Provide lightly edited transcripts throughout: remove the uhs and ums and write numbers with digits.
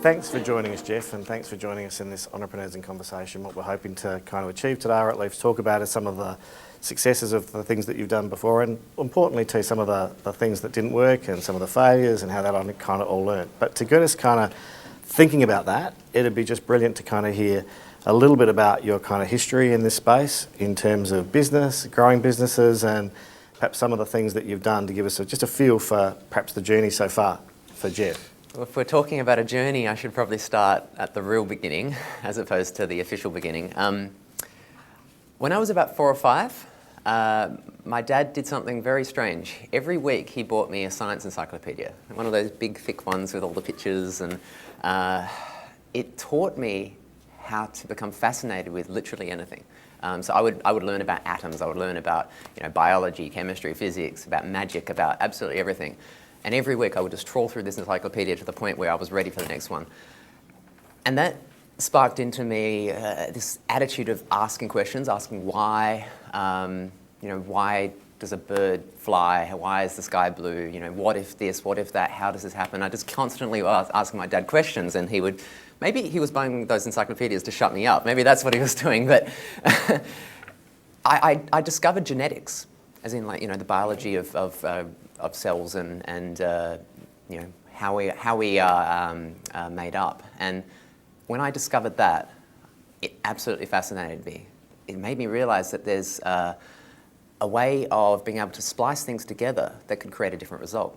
Thanks for joining us, Geoff, and thanks for joining us in this Entrepreneurs in Conversation. What we're hoping to kind of achieve today, or at least talk about, is some of the successes of the things that you've done before, and importantly too, some of the things that didn't work and some of the failures and how that kind of all learnt. But to get us kind of thinking about that, it'd be just brilliant to kind of hear a little bit about your kind of history in this space in terms of business, growing businesses, and perhaps some of the things that you've done to give us just a feel for perhaps the journey so far for Geoff. Well, if we're talking about a journey, I should probably start at the real beginning as opposed to the official beginning. When I was about 4 or 5, my dad did something very strange. Every week he bought me a science encyclopedia, one of those big thick ones with all the pictures, and it taught me how to become fascinated with literally anything. So I would learn about atoms, I would learn about biology, chemistry, physics, about magic, about absolutely everything. And every week I would just trawl through this encyclopedia to the point where I was ready for the next one. And that sparked into me this attitude of asking questions, asking why. Why does a bird fly? Why is the sky blue? What if this? What if that? How does this happen? I just constantly was asking my dad questions, and maybe he was buying those encyclopedias to shut me up. Maybe that's what he was doing. But I discovered genetics, as in the biology of cells and how we are made up. And when I discovered that, it absolutely fascinated me. It made me realize that there's a way of being able to splice things together that could create a different result.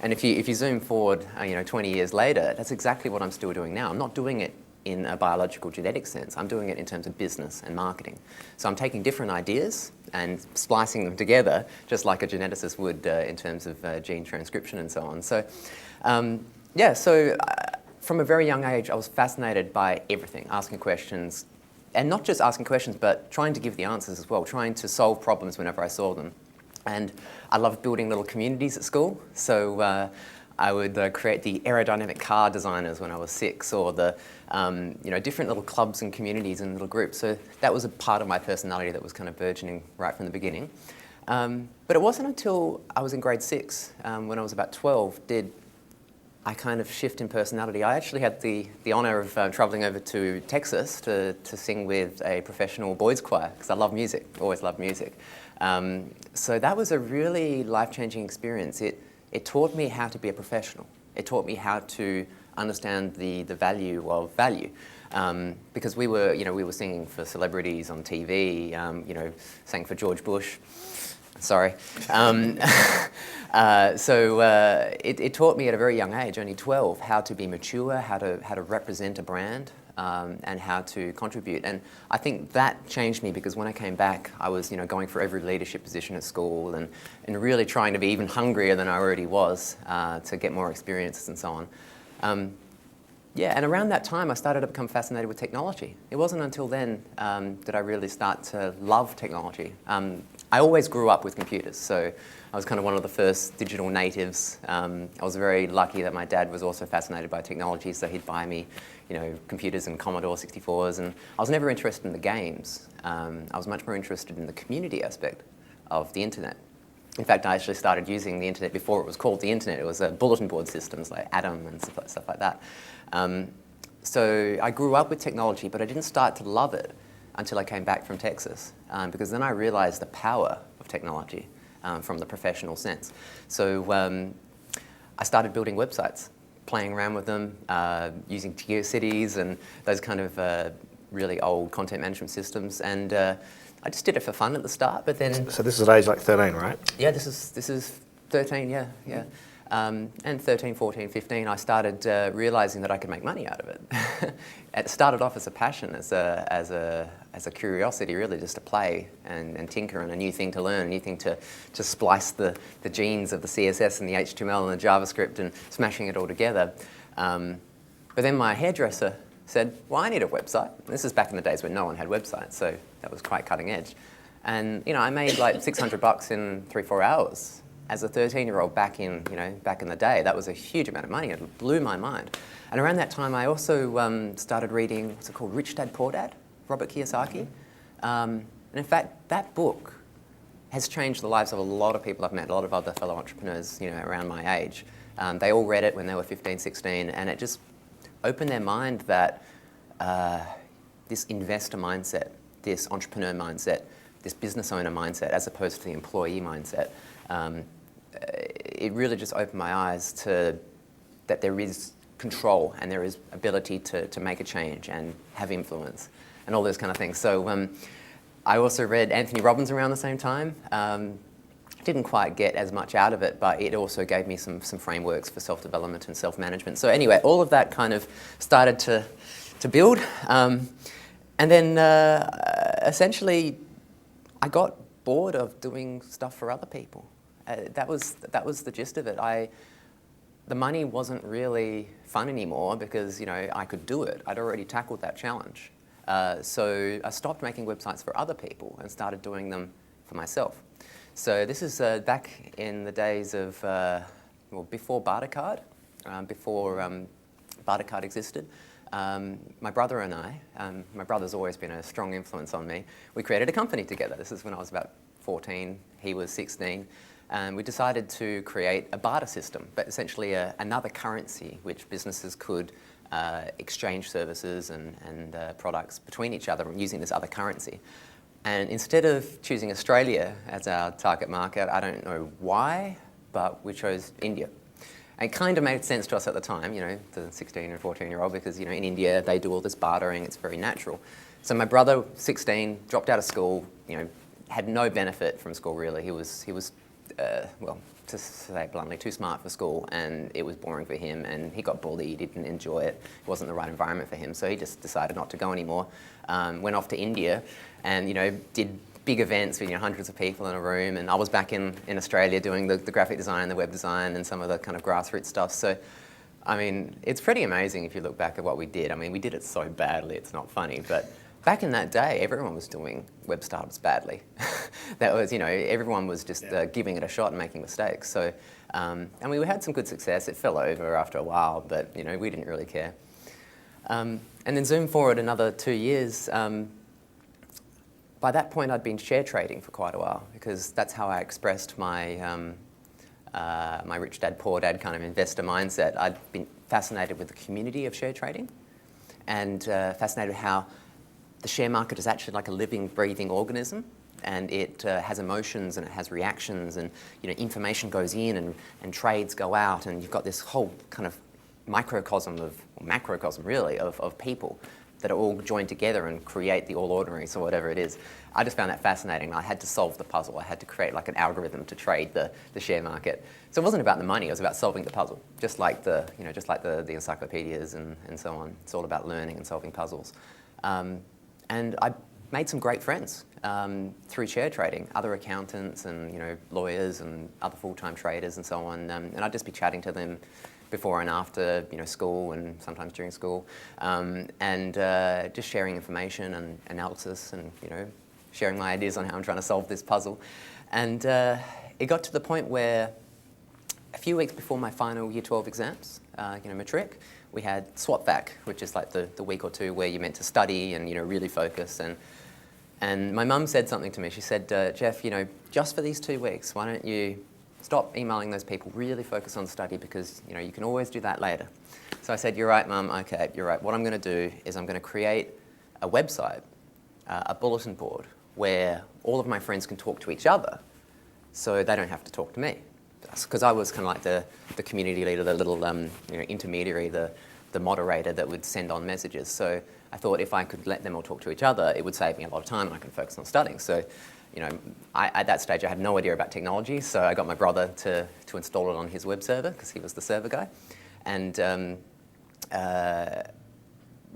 And if you zoom forward 20 years later, that's exactly what I'm still doing now. I'm not doing it in a biological genetic sense. I'm doing it in terms of business and marketing. So I'm taking different ideas and splicing them together, just like a geneticist would in terms of gene transcription and so on. So, from a very young age, I was fascinated by everything, asking questions, and not just asking questions, but trying to give the answers as well, trying to solve problems whenever I saw them. And I loved building little communities at school. So I would create the aerodynamic car designers when I was 6, or the different little clubs and communities and little groups. So that was a part of my personality that was kind of burgeoning right from the beginning. But it wasn't until I was in grade 6, when I was about 12, did I kind of shift in personality. I actually had the honour of travelling over to Texas to sing with a professional boys choir, because I love music, always loved music. So that was a really life-changing experience. It taught me how to be a professional. It taught me how to understand the value of value. Because we were singing for celebrities on TV, sang for George Bush. Sorry. It taught me at a very young age, only 12, how to be mature, how to represent a brand, and how to contribute. And I think that changed me, because when I came back, I was going for every leadership position at school and really trying to be even hungrier than I already was to get more experiences and so on. And around that time, I started to become fascinated with technology. It wasn't until then that I really start to love technology. I always grew up with computers, so I was kind of one of the first digital natives. I was very lucky that my dad was also fascinated by technology, so he'd buy me, computers and Commodore 64s, and I was never interested in the games. I was much more interested in the community aspect of the internet. In fact, I actually started using the internet before it was called the internet. It was bulletin board systems like Atom and stuff like that. So I grew up with technology, but I didn't start to love it until I came back from Texas, because then I realized the power of technology from the professional sense. So I started building websites, playing around with them, using GeoCities and those kind of really old content management systems. And I just did it for fun at the start, but then... So this is at age like 13, right? Yeah, this is 13, yeah. And 13, 14, 15, I started realizing that I could make money out of it. It started off as a passion, as a curiosity, really, just to play and tinker, and a new thing to learn, a new thing to splice the genes of the CSS and the HTML and the JavaScript and smashing it all together. But then my hairdresser said, well, I need a website. This is back in the days when no one had websites, so that was quite cutting edge. And I made like $600 in 3-4 hours. As a 13-year-old back in the day, that was a huge amount of money. It blew my mind. And around that time, I also started reading, what's it called, Rich Dad, Poor Dad, Robert Kiyosaki. And in fact, that book has changed the lives of a lot of people I've met, a lot of other fellow entrepreneurs, around my age. They all read it when they were 15, 16, and it just open their mind that this investor mindset, this entrepreneur mindset, this business owner mindset, as opposed to the employee mindset, it really just opened my eyes to that there is control and there is ability to make a change and have influence and all those kind of things. So I also read Anthony Robbins around the same time. Didn't quite get as much out of it, but it also gave me some frameworks for self-development and self-management. So anyway, all of that kind of started to build. And then essentially I got bored of doing stuff for other people. That was the gist of it. The money wasn't really fun anymore because, you know, I could do it. I'd already tackled that challenge. So I stopped making websites for other people and started doing them for myself. So this is back in the days of, well, before Barter card, before Barter card existed. My brother and I, my brother's always been a strong influence on me, we created a company together. This is when I was about 14, he was 16. And we decided to create a barter system, but essentially another currency which businesses could exchange services and products between each other using this other currency. And instead of choosing Australia as our target market, I don't know why, but we chose India. And it kind of made sense to us at the time, you know, the 16 and 14-year-old, because, you know, in India they do all this bartering, it's very natural. So my brother, 16, dropped out of school, you know, had no benefit from school really. He was well, to say it bluntly, too smart for school, and it was boring for him, and he got bullied, he didn't enjoy it, it wasn't the right environment for him, so he just decided not to go anymore. Went off to India and, you know, did big events with, you know, hundreds of people in a room, and I was back in Australia doing the graphic design, the web design, and some of the kind of grassroots stuff. So, I mean, it's pretty amazing if you look back at what we did. I mean, we did it so badly, it's not funny, but back in that day, everyone was doing web startups badly. That was, you know, everyone was just giving it a shot and making mistakes. So, and we had some good success. It fell over after a while, but, you know, we didn't really care. And then zoom forward another 2 years. By that point, I'd been share trading for quite a while because that's how I expressed my my rich dad, poor dad kind of investor mindset. I'd been fascinated with the community of share trading and fascinated how the share market is actually like a living, breathing organism, and it has emotions and it has reactions, and, you know, information goes in and trades go out, and you've got this whole kind of microcosm or macrocosm really of people that are all joined together and create the all ordinaries or whatever it is. I just found that fascinating. I had to solve the puzzle. I had to create like an algorithm to trade the share market. So it wasn't about the money, it was about solving the puzzle. Just like the encyclopedias and so on. It's all about learning and solving puzzles. And I made some great friends through share trading, other accountants and, you know, lawyers and other full-time traders and so on. And I'd just be chatting to them before and after, you know, school and sometimes during school, and just sharing information and analysis and, you know, sharing my ideas on how I'm trying to solve this puzzle. And it got to the point where a few weeks before my final Year 12 exams, you know, matric, we had swap vac, which is like the week or two where you're meant to study and, you know, really focus. And my mum said something to me. She said, Geoff, you know, just for these 2 weeks, why don't you stop emailing those people, really focus on study because, you know, you can always do that later. So I said, you're right, Mum, okay, you're right. What I'm going to do is I'm going to create a website, a bulletin board, where all of my friends can talk to each other so they don't have to talk to me. Because I was kind of like the community leader, the little you know, intermediary, the moderator that would send on messages. So I thought if I could let them all talk to each other, it would save me a lot of time and I can focus on studying. So, you know, at that stage I had no idea about technology, so I got my brother to install it on his web server because he was the server guy. And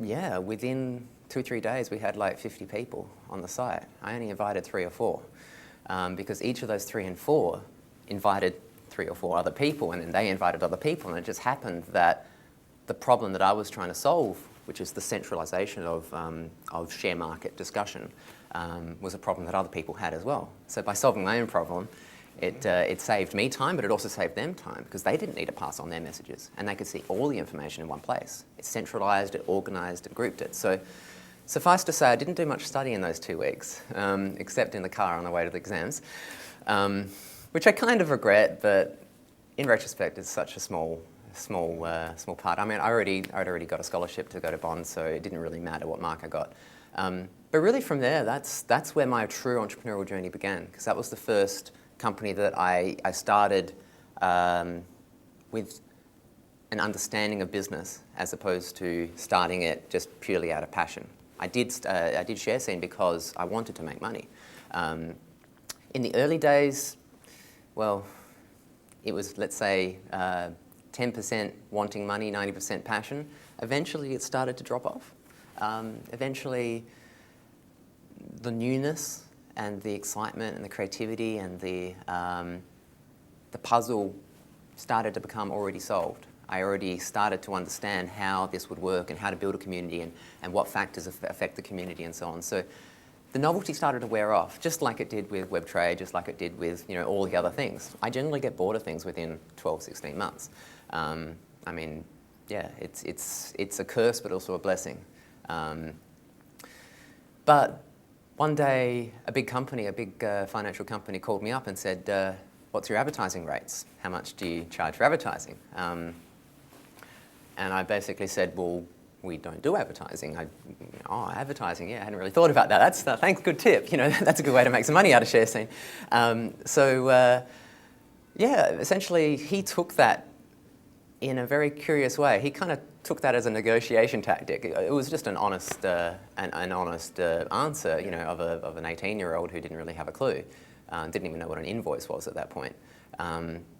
yeah, within 2-3 days we had like 50 people on the site. I only invited 3 or 4 because each of those 3 and 4 invited 3 or 4 other people, and then they invited other people, and it just happened that the problem that I was trying to solve, which is the centralisation of share market discussion, was a problem that other people had as well. So by solving my own problem, it saved me time, but it also saved them time because they didn't need to pass on their messages, and they could see all the information in one place. It centralised, it organised, it grouped it. So suffice to say, I didn't do much study in those 2 weeks, except in the car on the way to the exams. Which I kind of regret, but in retrospect, it's such a small small part. I mean, I'd already got a scholarship to go to Bond, so it didn't really matter what mark I got. But really from there, that's where my true entrepreneurial journey began, because that was the first company that I started with an understanding of business as opposed to starting it just purely out of passion. I did ShareScene because I wanted to make money. In the early days, well, it was, let's say, 10% wanting money, 90% passion. Eventually, it started to drop off. Eventually, the newness and the excitement and the creativity and the puzzle started to become already solved. I already started to understand how this would work and how to build a community and what factors affect the community and so on. So the novelty started to wear off, just like it did with web trade, just like it did with all the other things. I generally get bored of things within 12, 16 months. I mean, yeah, it's a curse, but also a blessing. But one day, a big company, a big financial company called me up and said, what's your advertising rates? How much do you charge for advertising? And I basically said, well, we don't do advertising. Advertising, yeah, I hadn't really thought about that. Thanks, good tip. That's a good way to make some money out of ShareScene. Essentially, he took that in a very curious way. He kind of took that as a negotiation tactic. It was just an honest answer, of an 18-year-old who didn't really have a clue, didn't even know what an invoice was at that point.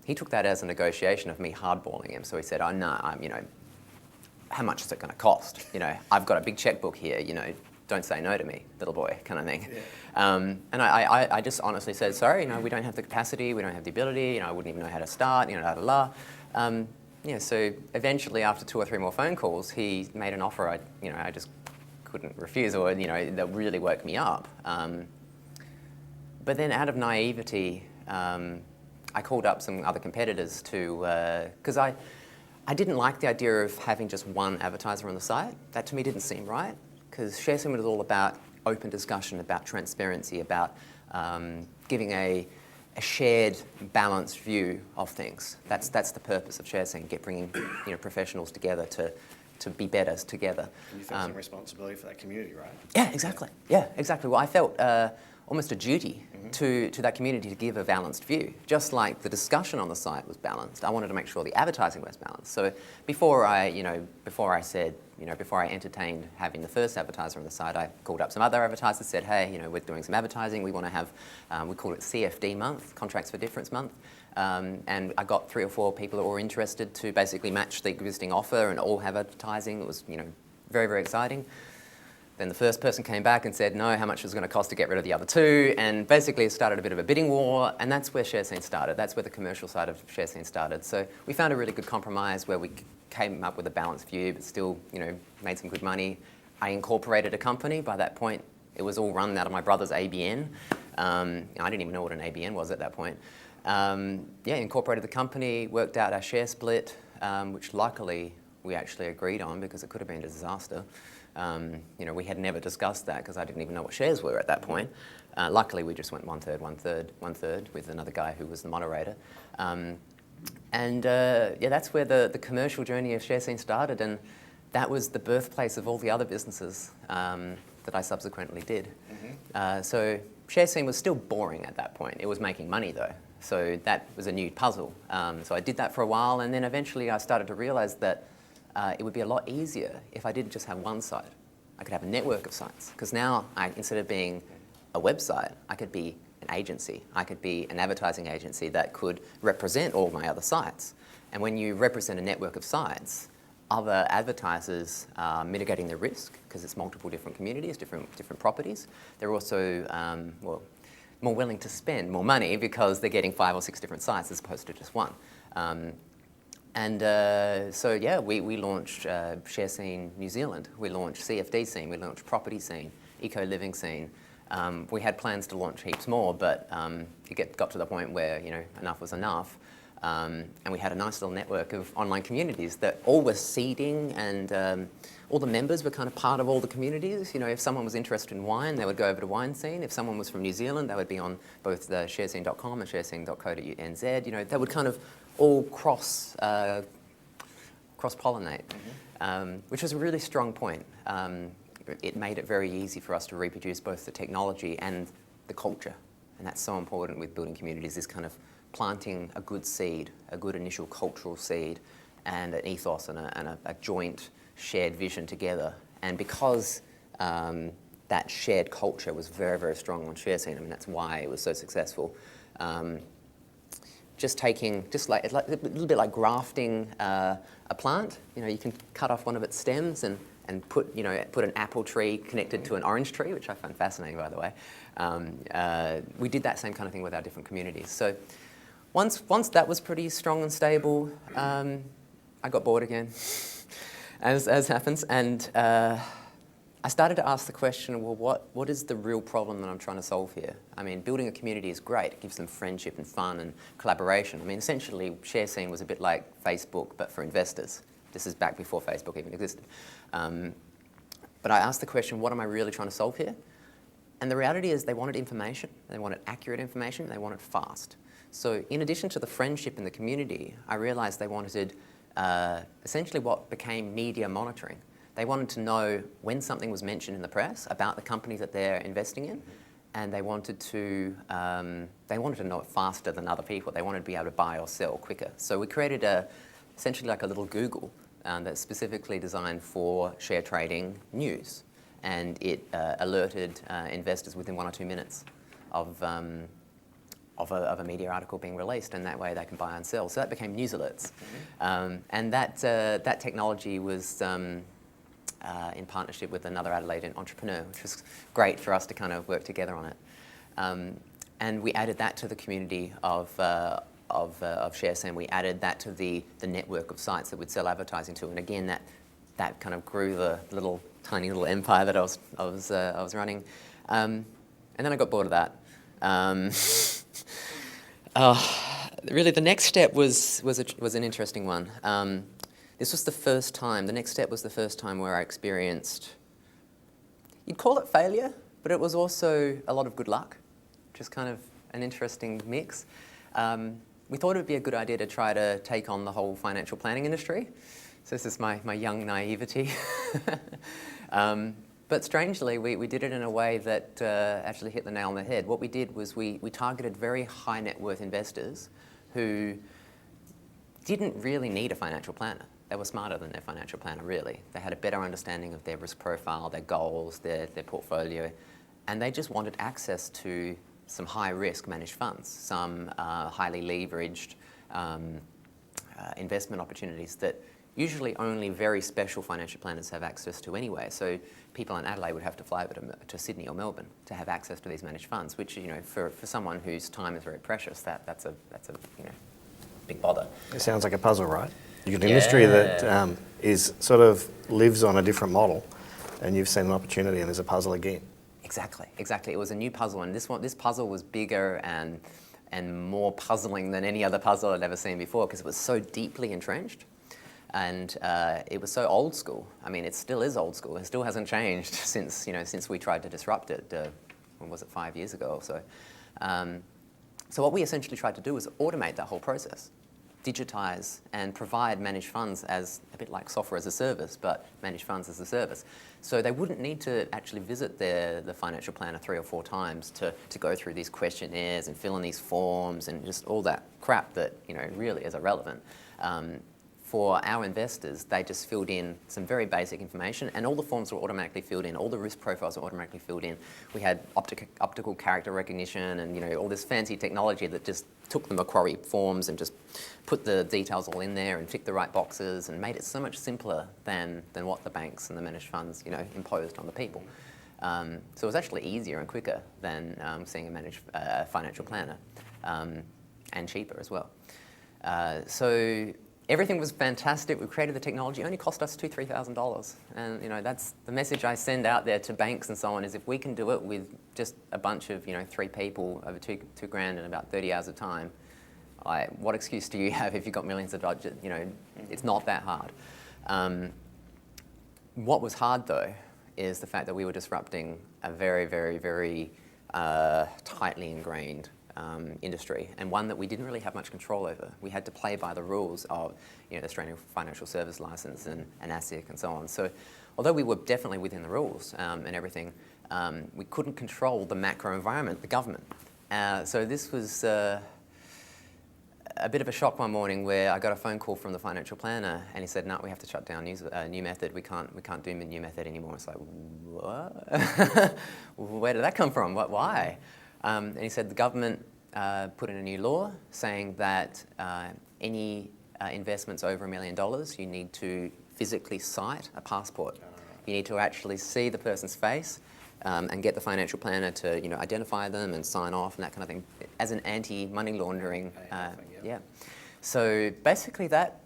He took that as a negotiation of me hardballing him. So he said, "Oh no, how much is it going to cost? I've got a big checkbook here. Don't say no to me, little boy," kind of thing. Yeah. And I just honestly said, "Sorry, we don't have the capacity, we don't have the ability. I wouldn't even know how to start. So eventually, after 2 or 3 more phone calls, he made an offer I just couldn't refuse, or that really woke me up. But then, out of naivety, I called up some other competitors because I didn't like the idea of having just one advertiser on the site. That to me didn't seem right, because ShareScene was all about open discussion, about transparency, about giving a shared, balanced view of things. That's the purpose of ShareScene, bringing professionals together to be better together. And you felt some responsibility for that community, right? Yeah, exactly. Yeah, exactly. Well, I felt almost a duty to that community to give a balanced view. Just like the discussion on the site was balanced, I wanted to make sure the advertising was balanced. So before I entertained having the first advertiser on the site, I called up some other advertisers, said, "Hey, we're doing some advertising. We want to have, we call it CFD month, Contracts for Difference month." And I got 3 or 4 people who were interested to basically match the existing offer and all have advertising. It was, very, very exciting. Then the first person came back and said, no, how much was it going to cost to get rid of the other 2? And basically it started a bit of a bidding war, and that's where ShareScene started. That's where the commercial side of ShareScene started. So we found a really good compromise where we came up with a balanced view, but still, made some good money. I incorporated a company. By that point, it was all run out of my brother's ABN. I didn't even know what an ABN was at that point. Incorporated the company, worked out our share split, which luckily we actually agreed on, because it could have been a disaster. We had never discussed that because I didn't even know what shares were at that point. Luckily, we just went 1/3, 1/3, 1/3 with another guy who was the moderator. That's where the commercial journey of ShareScene started, and that was the birthplace of all the other businesses that I subsequently did. So ShareScene was still boring at that point. It was making money though. So that was a new puzzle. So I did that for a while, and then eventually I started to realize that it would be a lot easier if I didn't just have one site. I could have a network of sites, because now instead of being a website, I could be an agency. I could be an advertising agency that could represent all my other sites. And when you represent a network of sites, other advertisers are mitigating the risk, because it's multiple different communities, different properties. They're also more willing to spend more money because they're getting 5 or 6 different sites as opposed to just one. We launched ShareScene New Zealand. We launched CFD Scene. We launched Property Scene, Eco Living Scene. We had plans to launch heaps more, but it got to the point where enough was enough. And we had a nice little network of online communities that all were seeding, and all the members were kind of part of all the communities. If someone was interested in wine, they would go over to Wine Scene. If someone was from New Zealand, they would be on both the sharescene.com and sharescene.co.nz. They would kind of all cross cross-pollinate, which was a really strong point. It made it very easy for us to reproduce both the technology and the culture. And that's so important with building communities, is kind of planting a good seed, a good initial cultural seed, and an ethos and a joint shared vision together. And because that shared culture was very, very strong on ShareScene, I mean, that's why it was so successful. Just like a little bit like grafting a plant. You know, you can cut off one of its stems and put an apple tree connected to an orange tree, which I find fascinating, by the way. We did that same kind of thing with our different communities. So once that was pretty strong and stable, I got bored again, as happens, and I started to ask the question, well, what is the real problem that I'm trying to solve here? I mean, building a community is great. It gives them friendship and fun and collaboration. I mean, essentially, ShareScene was a bit like Facebook, but for investors. This is back before Facebook even existed. But I asked the question, what am I really trying to solve here? And the reality is they wanted information, they wanted accurate information, they wanted fast. So in addition to the friendship in the community, I realized they wanted essentially what became media monitoring. They wanted to know when something was mentioned in the press about the company that they're investing in, and they wanted to know it faster than other people. They wanted to be able to buy or sell quicker. So we created essentially like a little Google that's specifically designed for share trading news, and it alerted investors within 1 or 2 minutes of a media article being released, and that way they can buy and sell. So that became news alerts, and that technology was in partnership with another Adelaide entrepreneur, which was great for us to kind of work together on it. And we added that to the community of ShareScene. We added that to the network of sites that we'd sell advertising to, and again that kind of grew the tiny little empire that I was running. And then I got bored of that. Really, the next step was an interesting one. This was the first time. The next step was the first time where I experienced, you'd call it failure, but it was also a lot of good luck, which is kind of an interesting mix. We thought it would be a good idea to try to take on the whole financial planning industry. So this is my young naivety. But strangely, we did it in a way that actually hit the nail on the head. What we did was we targeted very high net worth investors who didn't really need a financial planner. They were smarter than their financial planner, really. They had a better understanding of their risk profile, their goals, their portfolio, and they just wanted access to some high-risk managed funds, some highly leveraged investment opportunities that usually only very special financial planners have access to anyway. So people in Adelaide would have to fly over to Sydney or Melbourne to have access to these managed funds, which, you know, for someone whose time is very precious, that's a big bother. It sounds like a puzzle, right? You've got an industry that is sort of lives on a different model, and you've seen an opportunity, and there's a puzzle again. Exactly. It was a new puzzle, and this puzzle was bigger and more puzzling than any other puzzle I'd ever seen before, because it was so deeply entrenched, and it was so old school. I mean, it still is old school. It still hasn't changed since we tried to disrupt it. When was it, 5 years ago or so? So what we essentially tried to do was automate that whole process, digitize and provide managed funds as a bit like software as a service, but managed funds as a service. So they wouldn't need to actually visit the financial planner 3 or 4 times to go through these questionnaires and fill in these forms and just all that crap that really is irrelevant. For our investors, they just filled in some very basic information, and all the forms were automatically filled in, all the risk profiles were automatically filled in. We had optical character recognition and all this fancy technology that just took the Macquarie forms and just put the details all in there and ticked the right boxes and made it so much simpler than what the banks and the managed funds imposed on the people. So it was actually easier and quicker than seeing a managed financial planner, and cheaper as well. So everything was fantastic. We created the technology. It only cost us $2,000-3,000. And that's the message I send out there to banks and so on, is if we can do it with just a bunch of 3 people over $2 grand in about 30 hours of time, what excuse do you have if you've got millions of dollars? It's not that hard. What was hard though is the fact that we were disrupting a very, very, very tightly ingrained industry, and one that we didn't really have much control over. We had to play by the rules of the Australian Financial Service Licence and ASIC and so on. So although we were definitely within the rules and everything, we couldn't control the macro environment, the government. So this was a bit of a shock one morning where I got a phone call from the financial planner and he said, no, we have to shut down New Method. We can't do New Method anymore. It's like, what? Where did that come from? Why? And he said the government put in a new law saying that any investments over $1 million, you need to physically cite a passport. You need to actually see the person's face and get the financial planner to identify them and sign off and that kind of thing as an anti-money laundering. Yeah. So basically that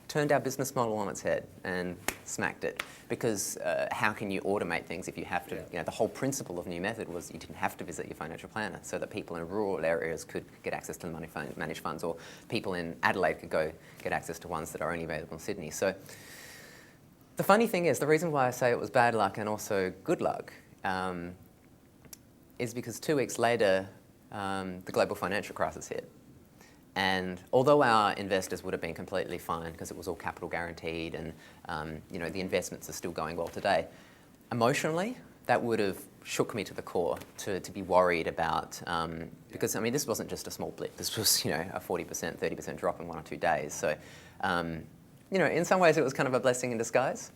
turned our business model on its head and smacked it, because how can you automate things if you have to? The whole principle of New Method was you didn't have to visit your financial planner, so that people in rural areas could get access to the managed funds, or people in Adelaide could go get access to ones that are only available in Sydney. So the funny thing is, the reason why I say it was bad luck and also good luck is because 2 weeks later, the global financial crisis hit. And although our investors would have been completely fine because it was all capital guaranteed and the investments are still going well today, emotionally, that would have shook me to the core to be worried about, because this wasn't just a small blip. This was a 40%, 30% drop in 1 or 2 days. So in some ways it was kind of a blessing in disguise.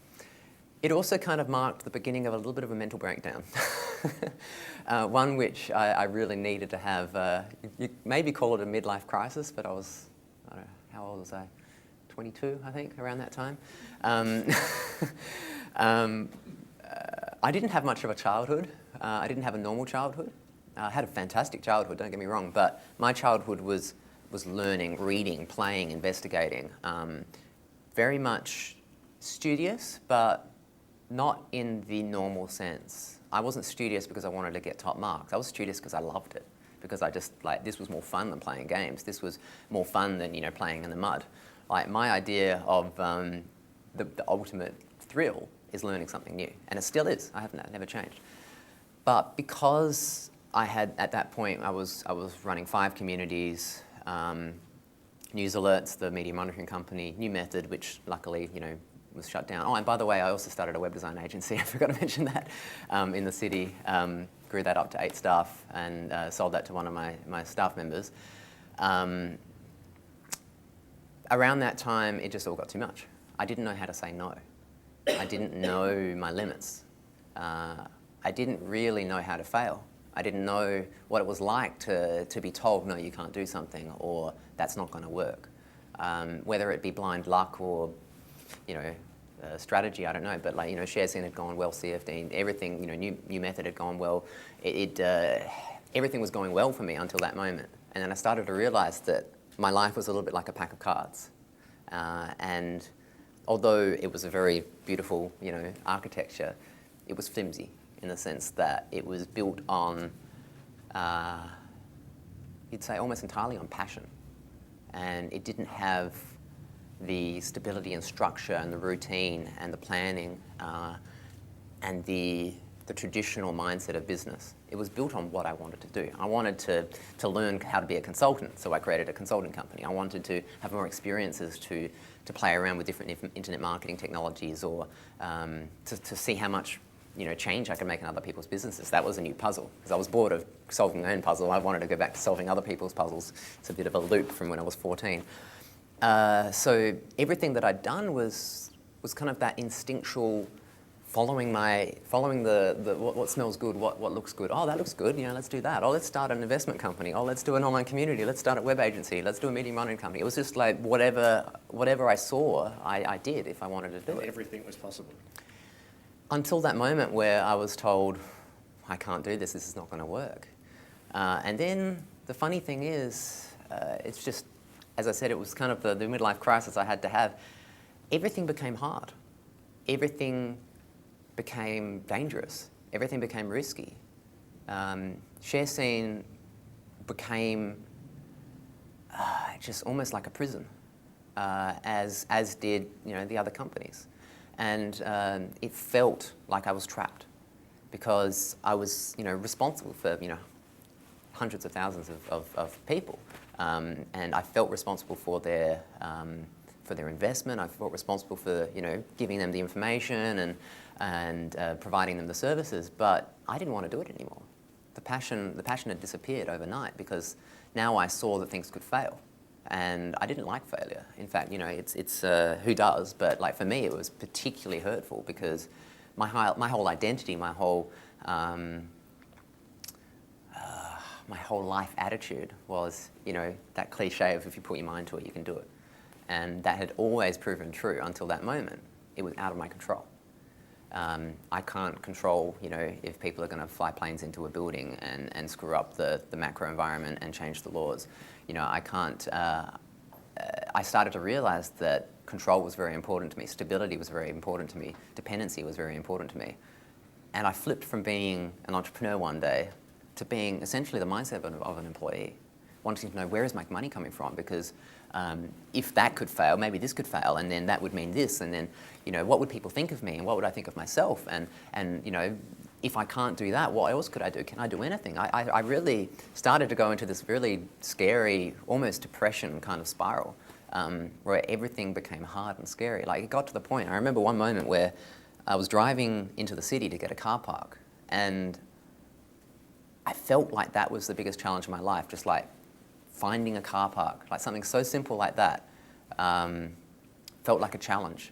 It also kind of marked the beginning of a little bit of a mental breakdown. One which I really needed to have. You maybe call it a midlife crisis, but I don't know, how old was I? 22, I think, around that time. I didn't have much of a childhood. I didn't have a normal childhood. I had a fantastic childhood, don't get me wrong, but my childhood was learning, reading, playing, investigating. Very much studious, but not in the normal sense. I wasn't studious because I wanted to get top marks. I was studious because I loved it, because I just, this was more fun than playing games. This was more fun than, playing in the mud. My idea of the ultimate thrill is learning something new, and it still is. I haven't, never changed. But because I had, at that point, I was running 5 communities, News Alerts, the media monitoring company, New Method, which luckily, was shut down. Oh, and by the way, I also started a web design agency. I forgot to mention that, in the city. Grew that up to 8 staff and sold that to one of my staff members. Around that time, it just all got too much. I didn't know how to say no. I didn't know my limits. I didn't really know how to fail. I didn't know what it was like to be told, no, you can't do something, or that's not going to work. Whether it be blind luck or strategy, I don't know, but ShareScene had gone well, CFD, everything, New Method had gone well. Everything was going well for me until that moment. And then I started to realise that my life was a little bit like a pack of cards. And although it was a very beautiful, architecture, it was flimsy in the sense that it was built on, you'd say almost entirely on passion. And it didn't have the stability and structure and the routine and the planning and the traditional mindset of business. It was built on what I wanted to do. I wanted to learn how to be a consultant, so I created a consulting company. I wanted to have more experiences to play around with different internet marketing technologies, or to see how much change I could make in other people's businesses. That was a new puzzle, because I was bored of solving my own puzzle. I wanted to go back to solving other people's puzzles. It's a bit of a loop from when I was 14. So everything that I'd done was kind of that instinctual following what smells good, what looks good. Oh, that looks good. Let's do that. Oh, let's start an investment company. Oh, let's do an online community. Let's start a web agency. Let's do a media monitoring company. It was just like whatever I saw, I did if I wanted to do it. Everything was possible. Until that moment where I was told, I can't do this. This is not going to work. And then the funny thing is, it's just, as I said, it was kind of the midlife crisis I had to have. Everything became hard. Everything became dangerous. Everything became risky. ShareScene became just almost like a prison, as did the other companies, and it felt like I was trapped, because I was responsible for hundreds of thousands of people. And I felt responsible for their investment. I felt responsible for, giving them the information and providing them the services. But I didn't want to do it anymore. The passion had disappeared overnight because now I saw that things could fail. And I didn't like failure. In fact, it's who does? But like for me, it was particularly hurtful because my whole identity, my whole life attitude was, that cliche of if you put your mind to it, you can do it. And that had always proven true until that moment. It was out of my control. I can't control, if people are going to fly planes into a building and screw up the macro environment and change the laws. I can't. I started to realize that control was very important to me. Stability was very important to me. Dependency was very important to me. And I flipped from being an entrepreneur one day to being essentially the mindset of an employee, wanting to know where is my money coming from, because if that could fail, maybe this could fail, and then that would mean this, and then what would people think of me, and what would I think of myself, and if I can't do that, what else could I do? Can I do anything? I really started to go into this really scary, almost depression kind of spiral, where everything became hard and scary. Like it got to the point, I remember one moment where I was driving into the city to get a car park, and I felt like that was the biggest challenge of my life, just like finding a car park, like something so simple like that, felt like a challenge.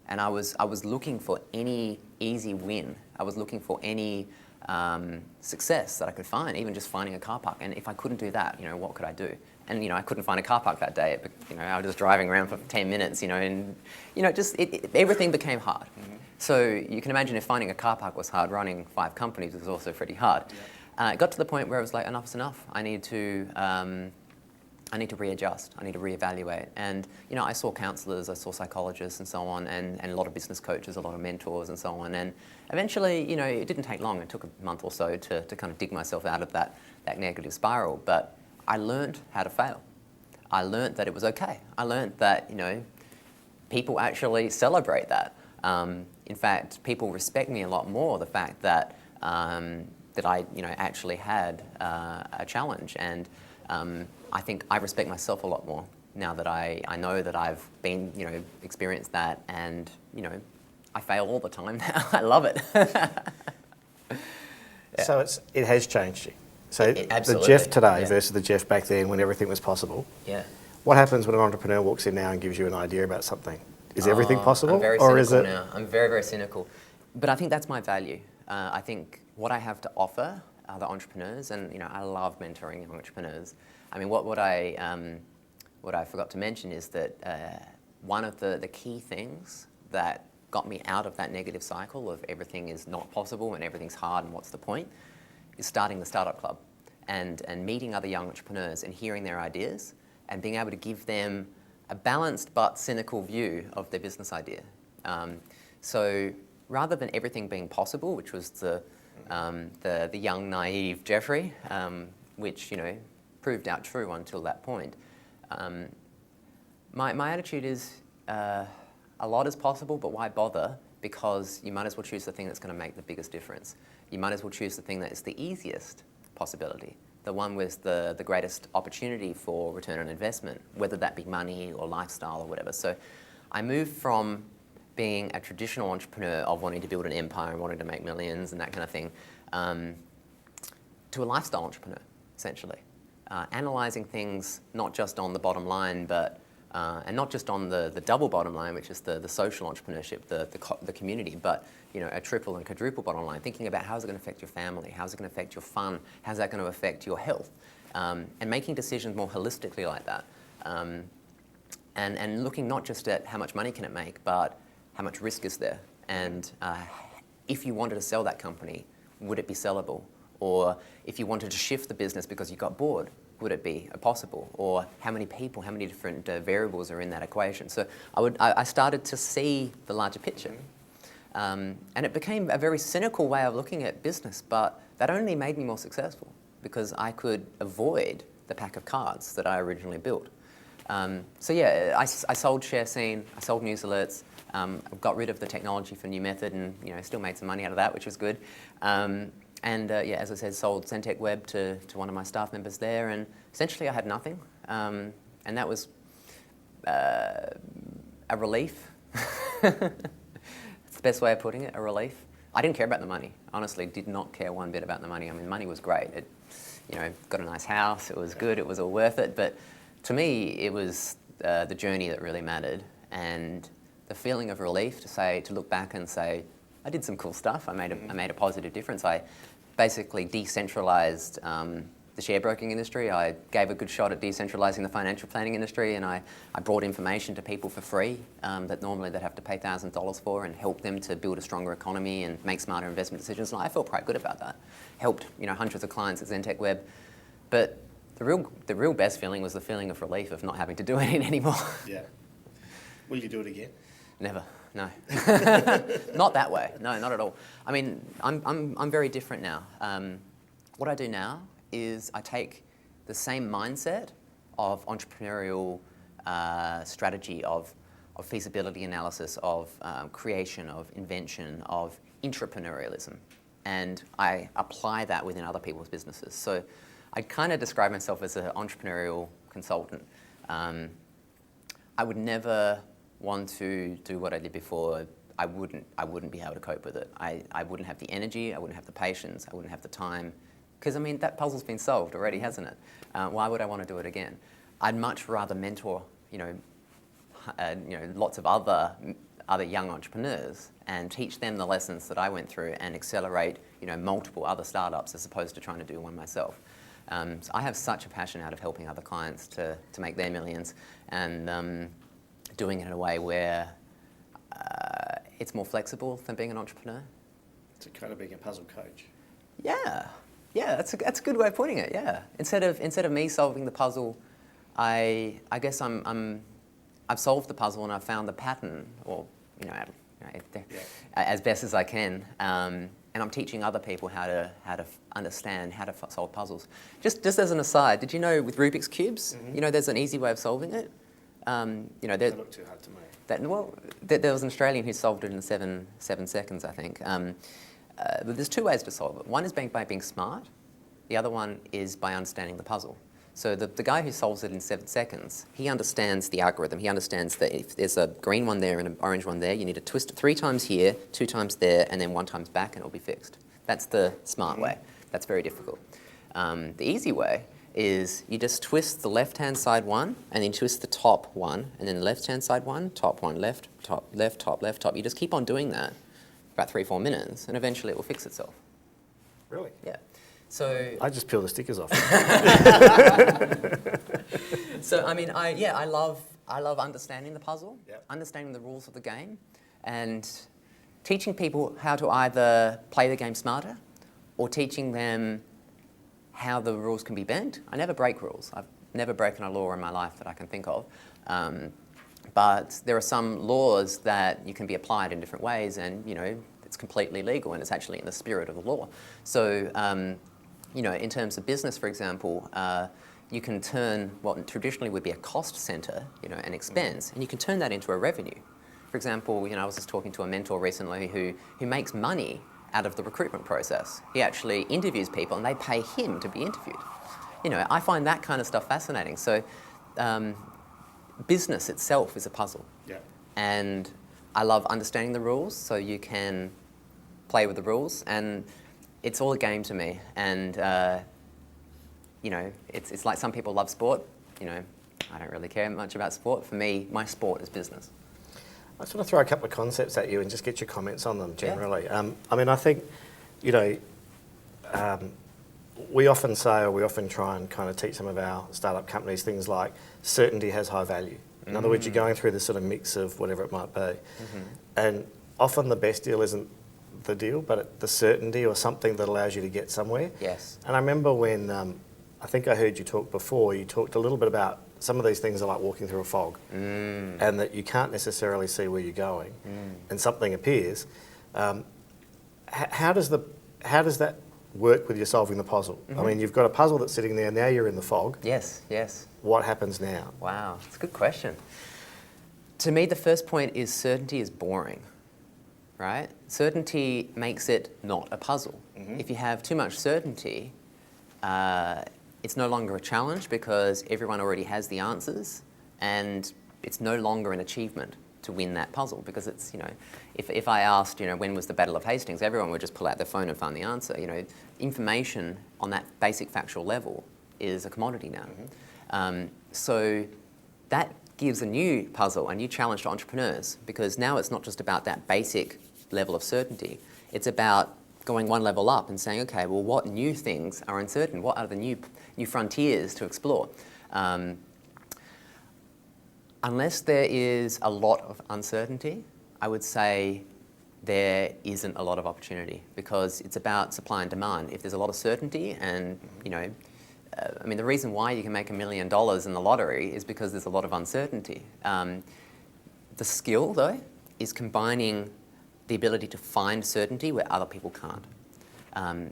And I was looking for any easy win. I was looking for any success that I could find, even just finding a car park. And if I couldn't do that, what could I do? And I couldn't find a car park that day. I was just driving around for 10 minutes, and everything became hard. Mm-hmm. So you can imagine if finding a car park was hard, running 5 companies was also pretty hard. Yeah. It got to the point where I was like, enough's enough. I need to readjust. I need to reevaluate. And I saw counsellors, I saw psychologists, and so on, and a lot of business coaches, a lot of mentors, and so on. And eventually, it didn't take long. It took a month or so to kind of dig myself out of that negative spiral. But I learned how to fail. I learned that it was okay. I learned that people actually celebrate that. In fact, people respect me a lot more. The fact that that I actually had a challenge, and I think I respect myself a lot more now that I know that I've been experienced that, and I fail all the time now. I love it. Yeah. So it has changed you. So the absolutely. Geoff today versus the Geoff back then when everything was possible. Yeah. What happens when an entrepreneur walks in now and gives you an idea about something? Is everything possible? I'm very or cynical is it... now. I'm very, very cynical. But I think that's my value. I think what I have to offer other entrepreneurs, and I love mentoring young entrepreneurs. I mean, what I forgot to mention is that one of the key things that got me out of that negative cycle of everything is not possible and everything's hard and what's the point, is starting the Startup Club and meeting other young entrepreneurs and hearing their ideas and being able to give them a balanced but cynical view of their business idea. So rather than everything being possible, which was the young, naive Geoffrey, which proved out true until that point, my attitude is a lot is possible, but why bother? Because you might as well choose the thing that's going to make the biggest difference. You might as well choose the thing that is the easiest possibility, the one with the greatest opportunity for return on investment, whether that be money or lifestyle or whatever. So I moved from being a traditional entrepreneur of wanting to build an empire and wanting to make millions and that kind of thing, to a lifestyle entrepreneur, essentially. Analysing things not just on the bottom line, but and not just on the double bottom line, which is the social entrepreneurship, the community, but a triple and quadruple bottom line, thinking about how is it going to affect your family, how is it going to affect your fun, how's that going to affect your health, and making decisions more holistically like that, and looking not just at how much money can it make, but how much risk is there, and if you wanted to sell that company, would it be sellable? Or if you wanted to shift the business because you got bored, would it be possible? Or how many people, how many different variables are in that equation? So I started to see the larger picture. And it became a very cynical way of looking at business, but that only made me more successful because I could avoid the pack of cards that I originally built. So yeah, I sold ShareScene, I sold news alerts, got rid of the technology for New Method and still made some money out of that, which was good. yeah, as I said, sold Xentech Web to one of my staff members there, and essentially I had nothing, and that was a relief. It's the best way of putting it, a relief. I didn't care about the money. Honestly, did not care one bit about the money. I mean, money was great. It, got a nice house. It was good. It was all worth it. But to me, it was the journey that really mattered, and the feeling of relief to look back and say, I did some cool stuff. I made a positive difference. I basically decentralized the share broking industry. I gave a good shot at decentralizing the financial planning industry, and I brought information to people for free that normally they'd have to pay $1,000 for, and helped them to build a stronger economy and make smarter investment decisions. And I felt quite good about that. Helped hundreds of clients at Xentech Web, but the real best feeling was the feeling of relief of not having to do it anymore. Yeah. Will you do it again? Never. No. Not that way. No, not at all. I mean, I'm very different now. What I do now is I take the same mindset of entrepreneurial strategy, of feasibility analysis, of creation, of invention, of entrepreneurialism, and I apply that within other people's businesses. So I kind of describe myself as an entrepreneurial consultant. I would never want to do what I did before. I wouldn't be able to cope with it. I wouldn't have the energy, I wouldn't have the patience, I wouldn't have the time. Because, I mean, that puzzle's been solved already, hasn't it? Why would I want to do it again? I'd much rather mentor, lots of other young entrepreneurs and teach them the lessons that I went through and accelerate, multiple other startups as opposed to trying to do one myself. So I have such a passion out of helping other clients to make their millions, and doing it in a way where it's more flexible than being an entrepreneur. It's kind of being a puzzle coach. Yeah, that's a good way of putting it. Yeah, instead of me solving the puzzle, I guess I've solved the puzzle and I've found the pattern, or as best as I can, and I'm teaching other people how to understand how to solve puzzles. Just as an aside, did you know with Rubik's cubes, there's an easy way of solving it. They look too hard to me. There was an Australian who solved it in seven seconds, I think. But there's two ways to solve it. One is by being smart. The other one is by understanding the puzzle. So the guy who solves it in 7 seconds, he understands the algorithm. He understands that if there's a green one there and an orange one there, you need to twist it 3 times here, 2 times there, and then 1 time back, and it'll be fixed. That's the smart way. That's very difficult. The easy way is you just twist the left-hand side one, and then twist the top one, and then the left-hand side one, top one, left, top, left, top, left, top. You just keep on doing that about 3-4 minutes, and eventually it will fix itself. Really? Yeah. So I just peel the stickers off. So I mean, I love understanding the puzzle, Yep. understanding the rules of the game, and teaching people how to either play the game smarter, or teaching them how the rules can be bent. I never break rules. I've never broken a law in my life that I can think of. But there are some laws that you can be applied in different ways, and it's completely legal, and it's actually in the spirit of the law. So in terms of business, for example, you can turn what traditionally would be a cost center, an expense, and you can turn that into a revenue. For example, I was just talking to a mentor recently who makes money out of the recruitment process. He actually interviews people, and they pay him to be interviewed. I find that kind of stuff fascinating. So business itself is a puzzle. Yeah. And I love understanding the rules, so you can play with the rules, and it's all a game to me. And it's like some people love sport. I don't really care much about sport. For me, my sport is business. I just want to throw a couple of concepts at you and just get your comments on them generally. Yeah. I think, we often say, or we often try and kind of teach some of our startup companies things like certainty has high value. In other words, you're going through this sort of mix of whatever it might be. And often the best deal isn't the deal, but the certainty or something that allows you to get somewhere. Yes. And I remember when, I think I heard you talk before, you talked a little bit about some of these things are like walking through a fog, and that you can't necessarily see where you're going, and something appears. How does that work with you solving the puzzle? I mean, you've got a puzzle that's sitting there, now you're in the fog. Yes. What happens now? Wow, that's a good question. To me, the first point is certainty is boring. right? Certainty makes it not a puzzle. If you have too much certainty, it's no longer a challenge because everyone already has the answers, and it's no longer an achievement to win that puzzle because it's, if I asked, when was the Battle of Hastings, everyone would just pull out their phone and find the answer. Information on that basic factual level is a commodity now. So that gives a new puzzle, a new challenge to entrepreneurs, because now it's not just about that basic level of certainty. It's about going one level up and saying, okay, well, what new things are uncertain? What are the new frontiers to explore? Unless there is a lot of uncertainty, I would say there isn't a lot of opportunity, because it's about supply and demand. If there's a lot of certainty and, the reason why you can make $1 million in the lottery is because there's a lot of uncertainty. The skill, though, is combining the ability to find certainty where other people can't.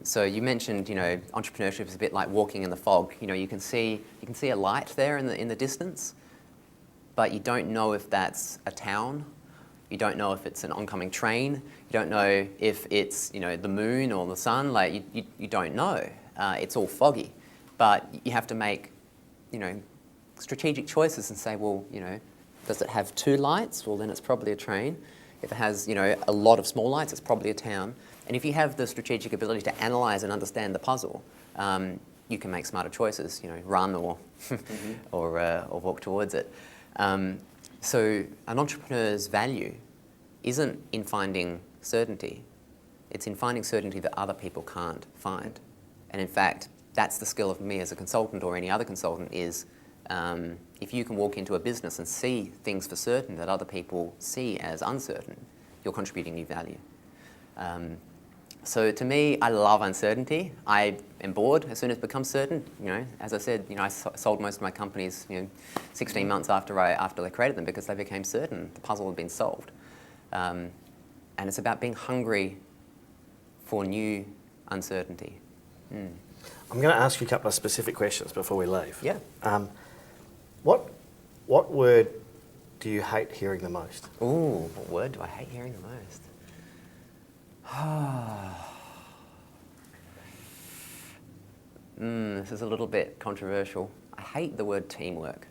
So you mentioned, entrepreneurship is a bit like walking in the fog. You can see a light there in the distance, but you don't know if that's a town. You don't know if it's an oncoming train. You don't know if it's, the moon or the sun. Like, you don't know. It's all foggy. But you have to make, strategic choices and say, well, does it have 2 lights? Well, then it's probably a train. If it has, a lot of small lights, it's probably a town. And if you have the strategic ability to analyse and understand the puzzle, you can make smarter choices, run or, or walk towards it. So an entrepreneur's value isn't in finding certainty. It's in finding certainty that other people can't find. And in fact, that's the skill of me as a consultant or any other consultant is if you can walk into a business and see things for certain that other people see as uncertain, you're contributing new value. So to me, I love uncertainty. I am bored as soon as it becomes certain. As I said, I sold most of my companies 16 months after they created them because they became certain. The puzzle had been solved. And it's about being hungry for new uncertainty. I'm going to ask you a couple of specific questions before we leave. Yeah. What word do you hate hearing the most? Ooh, what word do I hate hearing the most? This is a little bit controversial. I hate the word teamwork.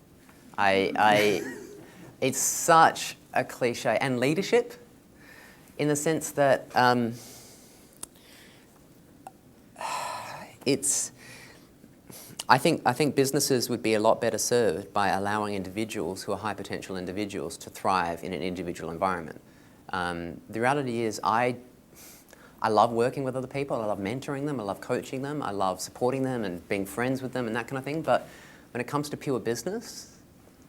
It's such a cliche. And leadership, in the sense that I think businesses would be a lot better served by allowing individuals who are high potential individuals to thrive in an individual environment. The reality is I love working with other people, I love mentoring them, I love coaching them, I love supporting them and being friends with them and that kind of thing, but when it comes to pure business,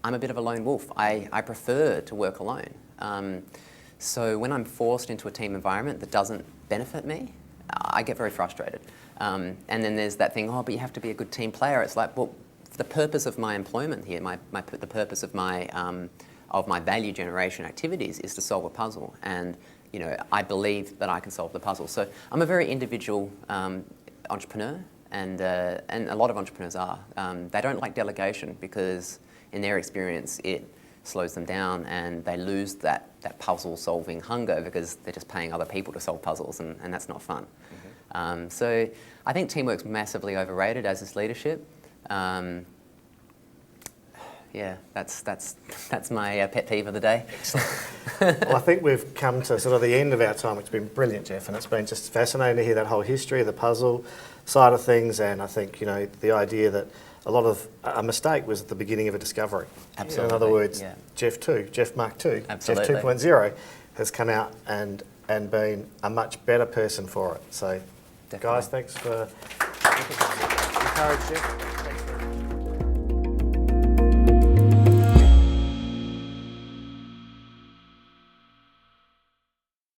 I'm a bit of a lone wolf. I prefer to work alone. So when I'm forced into a team environment that doesn't benefit me, I get very frustrated. And then there's that thing, but you have to be a good team player. It's like, well, the purpose of my employment here, the purpose of my value generation activities is to solve a puzzle. And I believe that I can solve the puzzle. So I'm a very individual entrepreneur, and a lot of entrepreneurs are. They don't like delegation because, in their experience, it slows them down and they lose that puzzle-solving hunger because they're just paying other people to solve puzzles, and that's not fun. So I think teamwork's massively overrated, as is leadership. Yeah, that's my pet peeve of the day. Well, I think we've come to sort of the end of our time. It's been brilliant, Geoff, and it's been just fascinating to hear that whole history of the puzzle side of things. And I think, the idea that a lot of a mistake was at the beginning of a discovery. Absolutely. In other words, yeah. Geoff Mark II, Absolutely. Geoff 2.0 has come out and been a much better person for it. So, Definitely. guys, thanks for encouraging Geoff.